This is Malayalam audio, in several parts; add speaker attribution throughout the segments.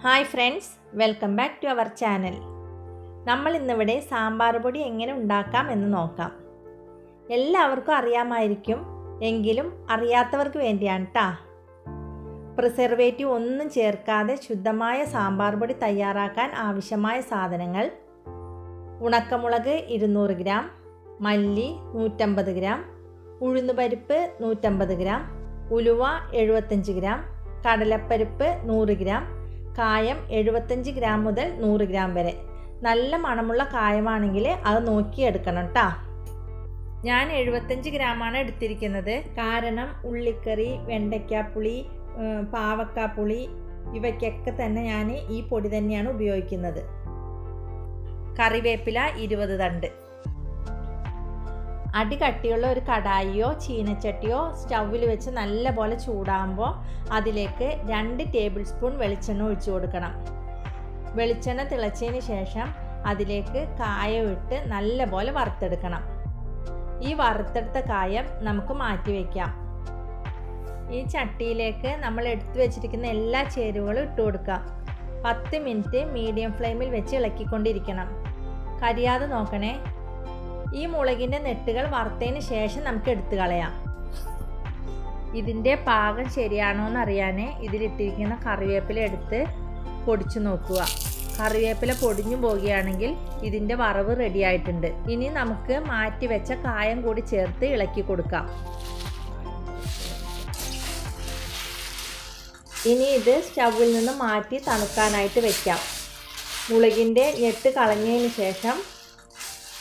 Speaker 1: Hi friends, welcome back to our channel. നമ്മൾ ഇന്നിവിടെ സാമ്പാർ പൊടി എങ്ങനെ ഉണ്ടാക്കാം എന്ന് നോക്കാം. എല്ലാവർക്കും അറിയാമായിരിക്കും, എങ്കിലും അറിയാത്തവർക്ക് വേണ്ടിയാണ് കേട്ടോ. പ്രിസർവേറ്റീവ് ഒന്നും ചേർക്കാതെ ശുദ്ധമായ സാമ്പാർ പൊടി തയ്യാറാക്കാൻ ആവശ്യമായ സാധനങ്ങൾ: ഉണക്കമുളക് 200 ഗ്രാം, മല്ലി 150 ഗ്രാം, ഉഴുന്നുപരിപ്പ് 150 ഗ്രാം, ഉലുവ 75 ഗ്രാം, കടലപ്പരിപ്പ് 100 ഗ്രാം, കായം 75 ഗ്രാം മുതൽ 100 ഗ്രാം വരെ. നല്ല മണമുള്ള കായമാണെങ്കിൽ അത് നോക്കിയെടുക്കണം കേട്ടോ. ഞാൻ 75 ഗ്രാമാണ് എടുത്തിരിക്കുന്നത്. കാരണം ഉള്ളിക്കറി, വെണ്ടയ്ക്കാപ്പുളി, പാവക്കാപ്പുളി ഇവയ്ക്കൊക്കെ തന്നെ ഞാൻ ഈ പൊടി തന്നെയാണ് ഉപയോഗിക്കുന്നത്. കറിവേപ്പില 20 തണ്ട്. അടി കട്ടിയുള്ള ഒരു കടായിയോ ചീനച്ചട്ടിയോ സ്റ്റൗവിൽ വെച്ച് നല്ലപോലെ ചൂടാകുമ്പോൾ അതിലേക്ക് 2 ടേബിൾ സ്പൂൺ വെളിച്ചെണ്ണ ഒഴിച്ചു കൊടുക്കണം. വെളിച്ചെണ്ണ തിളച്ചതിന് ശേഷം അതിലേക്ക് കായം ഇട്ട് നല്ലപോലെ വറുത്തെടുക്കണം. ഈ വറുത്തെടുത്ത കായം നമുക്ക് മാറ്റി വയ്ക്കാം. ഈ ചട്ടിയിലേക്ക് നമ്മൾ എടുത്തു വെച്ചിരിക്കുന്ന എല്ലാ ചേരുവകളും ഇട്ട് കൊടുക്കാം. 10 മിനിറ്റ് മീഡിയം ഫ്ലെയിമിൽ വെച്ച് ഇളക്കിക്കൊണ്ടിരിക്കണം. കരിയാതെ നോക്കണേ. ഈ മുളകിൻ്റെ നെട്ടുകൾ വറുത്തതിന് ശേഷം നമുക്ക് എടുത്തു കളയാം. ഇതിൻ്റെ പാകം ശരിയാണോ എന്നറിയാൻ ഇതിലിട്ടിരിക്കുന്ന കറിവേപ്പില എടുത്ത് പൊടിച്ചു നോക്കുക. കറിവേപ്പില പൊടിഞ്ഞു പോകുകയാണെങ്കിൽ ഇതിൻ്റെ വറവ് റെഡി ആയിട്ടുണ്ട്. ഇനി നമുക്ക് മാറ്റി വെച്ച കായം കൂടി ചേർത്ത് ഇളക്കി കൊടുക്കാം. ഇനി ഇത് സ്റ്റൗവിൽ നിന്ന് മാറ്റി തണുക്കാനായിട്ട് വെക്കാം. മുളകിൻ്റെ ഞെട്ട് കളഞ്ഞതിന് ശേഷം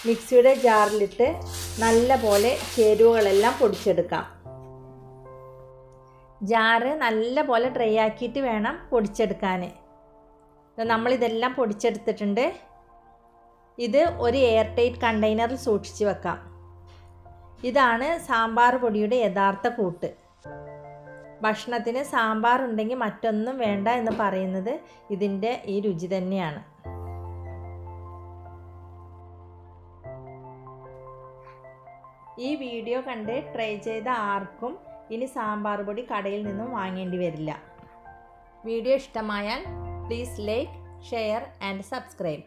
Speaker 1: മിക്സിയുടെ ജാറിലിട്ട് നല്ലപോലെ ചേരുവകളെല്ലാം പൊടിച്ചെടുക്കാം. ജാറ് നല്ലപോലെ ഡ്രൈ ആക്കിയിട്ട് വേണം പൊടിച്ചെടുക്കാൻ. നമ്മളിതെല്ലാം പൊടിച്ചെടുത്തിട്ടുണ്ട്. ഇത് ഒരു എയർ ടൈറ്റ് കണ്ടെയ്നറിൽ സൂക്ഷിച്ച് വെക്കാം. ഇതാണ് സാമ്പാർ പൊടിയുടെ യഥാർത്ഥ കൂട്ട്. ഭക്ഷണത്തിന് സാമ്പാർ ഉണ്ടെങ്കിൽ മറ്റൊന്നും വേണ്ട എന്ന് പറയുന്നത് ഇതിൻ്റെ ഈ രുചി തന്നെയാണ്. ഈ വീഡിയോ കണ്ട് ട്രൈ ചെയ്ത ആർക്കും ഇനി സാമ്പാർ പൊടി കടയിൽ നിന്നും വാങ്ങേണ്ടി വരില്ല. വീഡിയോ ഇഷ്ടമായാൽ please like, share and subscribe.